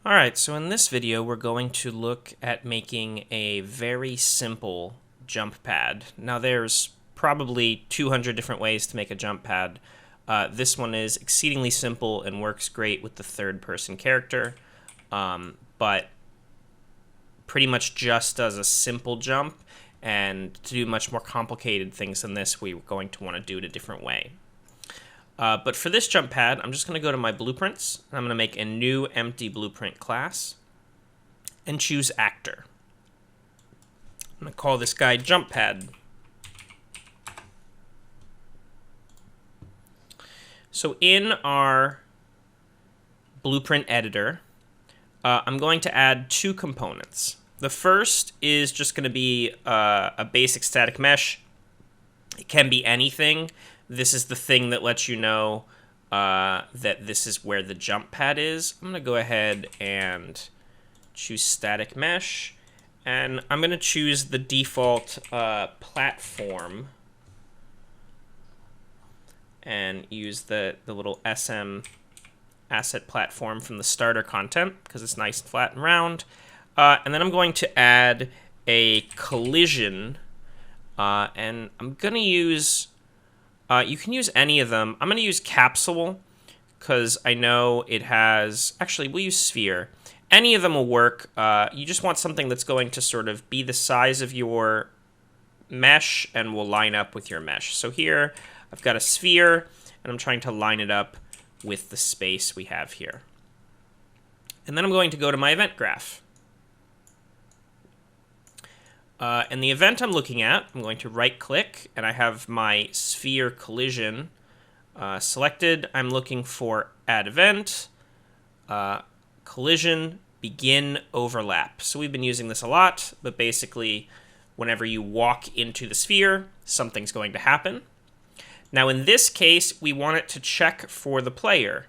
Alright, so in this video we're going to look at making a very simple jump pad. Now there's probably 200 different ways to make a jump pad. This one is exceedingly simple and works great with the third-person character, but pretty much just does a simple jump, and to do much more complicated things than this, we're going to want to do it a different way. But for this jump pad, I'm just going to go to my blueprints, and I'm going to make a new empty blueprint class, and choose actor. I'm going to call this guy Jumppad. So in our blueprint editor, I'm going to add two components. The first is just going to be a basic static mesh. It can be anything. This is the thing that lets you know that this is where the jump pad is. I'm going to go ahead and choose static mesh, and I'm going to choose the default platform and use the little SM asset platform from the starter content because it's nice and flat and round. And then I'm going to add a collision, and I'm going to use... you can use any of them. I'm going to use capsule because I know it has... Actually, we'll use sphere. Any of them will work. You just want something that's going to sort of be the size of your mesh and will line up with your mesh. So here, I've got a sphere, and I'm trying to line it up with the space we have here. And then I'm going to go to my event graph. And the event I'm looking at, I'm going to right-click, and I have my sphere collision selected. I'm looking for add event, collision, begin overlap. So we've been using this a lot, but basically, whenever you walk into the sphere, something's going to happen. Now in this case, we want it to check for the player.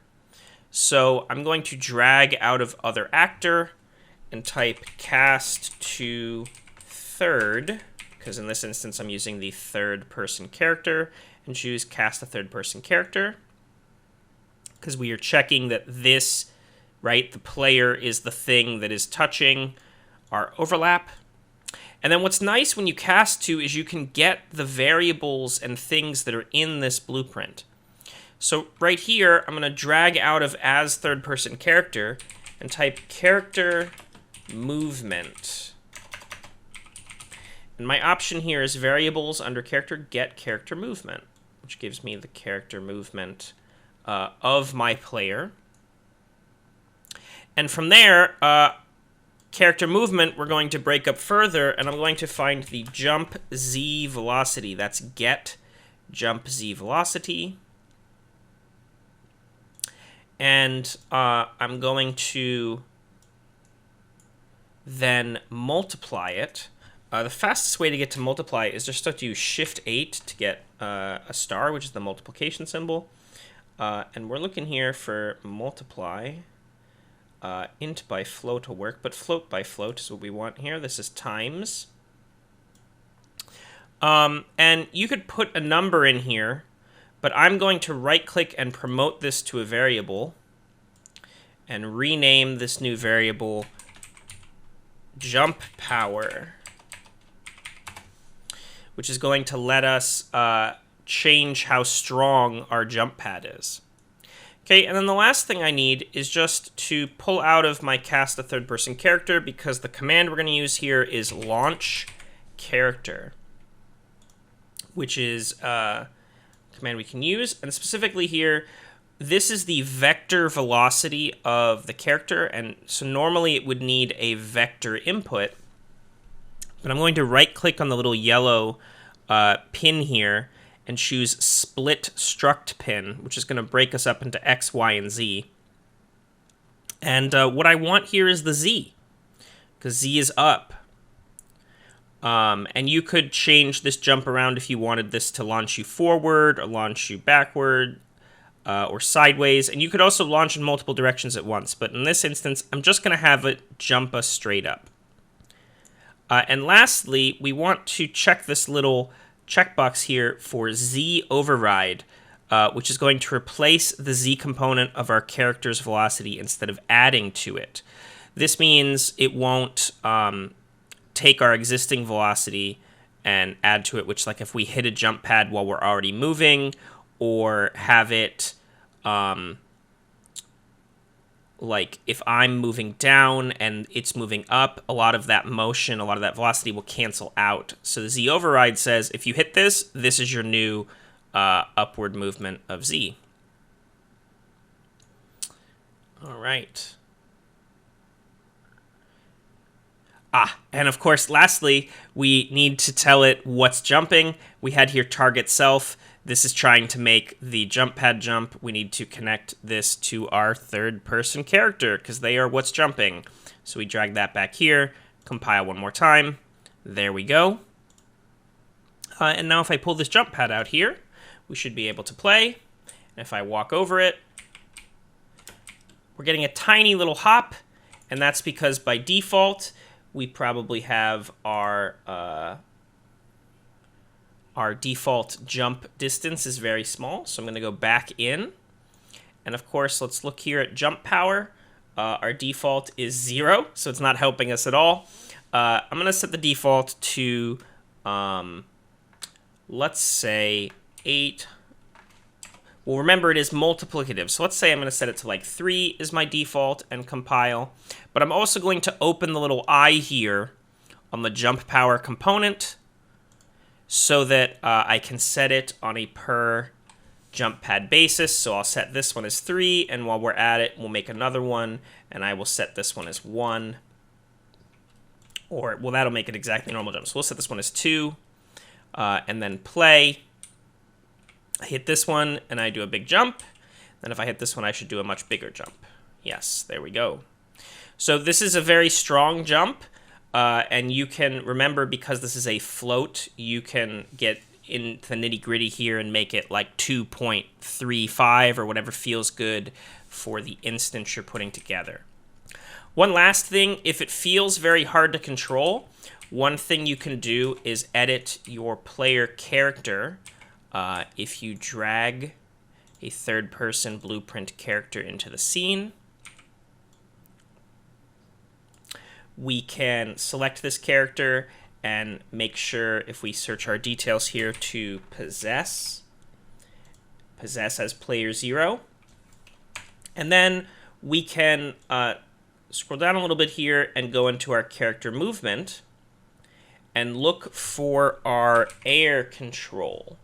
So I'm going to drag out of other actor and type cast to third, because in this instance I'm using the third person character, and choose cast a third person character, because we are checking that this, right, the player is the thing that is touching our overlap. And then what's nice when you cast to is you can get the variables and things that are in this blueprint. So right here, I'm going to drag out of as third person character and type character movement. And my option here is variables under character, get character movement, which gives me the character movement of my player. And from there, character movement, we're going to break up further, and I'm going to find the jump z velocity. That's get jump z velocity. And I'm going to then multiply it. The fastest way to get to multiply is just to use Shift 8 to get a star, which is the multiplication symbol. And we're looking here for multiply. Int by float will work, but float by float is what we want here. This is times. And you could put a number in here, but I'm going to right-click and promote this to a variable and rename this new variable jump power, which is going to let us change how strong our jump pad is. Okay, and then the last thing I need is just to pull out of my cast a third-person character, because the command we're going to use here is launch character, which is a command we can use. And specifically here, this is the vector velocity of the character, and so normally it would need a vector input. But I'm going to right-click on the little yellow pin here and choose split struct pin, which is going to break us up into X, Y, and Z. And what I want here is the Z, because Z is up. And you could change this jump around if you wanted this to launch you forward or launch you backward or sideways. And you could also launch in multiple directions at once. But in this instance, I'm just going to have it jump us straight up. And lastly, we want to check this little checkbox here for Z override. which is going to replace the z component of our character's velocity instead of adding to it. This means it won't take our existing velocity and add to it, which, like, if we hit a jump pad while we're already moving, or have it, like, if I'm moving down and it's moving up, a lot of that motion, a lot of that velocity will cancel out. So the z override says, if you hit this, this is your new upward movement of z. All right. And of course, lastly, we need to tell it what's jumping. We had here target self. This is trying to make the jump pad jump. We need to connect this to our third person character because they are what's jumping. So we drag that back here, compile one more time. There we go. And now if I pull this jump pad out here, we should be able to play. And if I walk over it, we're getting a tiny little hop, and that's because by default, we probably have our default jump distance is very small. So I'm going to go back in. And of course, let's look here at jump power. Our default is 0, so it's not helping us at all. I'm going to set the default to, let's say, 8. Well, remember, it is multiplicative. So let's say I'm going to set it to like 3 is my default and compile. But I'm also going to open the little I here on the jump power component so that I can set it on a per jump pad basis. So I'll set this one as 3, and while we're at it, we'll make another one, and I will set this one as 1. Or, well, that'll make it exactly normal jump. So we'll set this one as 2, and then play. I hit this one, and I do a big jump. Then if I hit this one, I should do a much bigger jump. Yes, there we go. So this is a very strong jump, and you can remember, because this is a float, you can get into the nitty-gritty here and make it like 2.35 or whatever feels good for the instance you're putting together. One last thing, if it feels very hard to control, one thing you can do is edit your player character. If you drag a third-person blueprint character into the scene, we can select this character and make sure, if we search our details here, to possess as player 0. And then we can scroll down a little bit here and go into our character movement and look for our air control,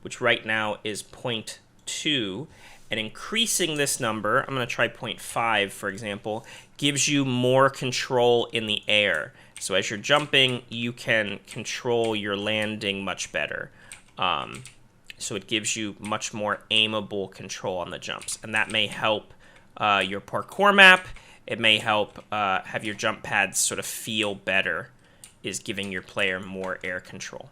which right now is 0.2, and increasing this number, I'm going to try 0.5, for example, gives you more control in the air. So as you're jumping, you can control your landing much better. So it gives you much more aimable control on the jumps, and that may help your parkour map. It may help have your jump pads sort of feel better, is giving your player more air control.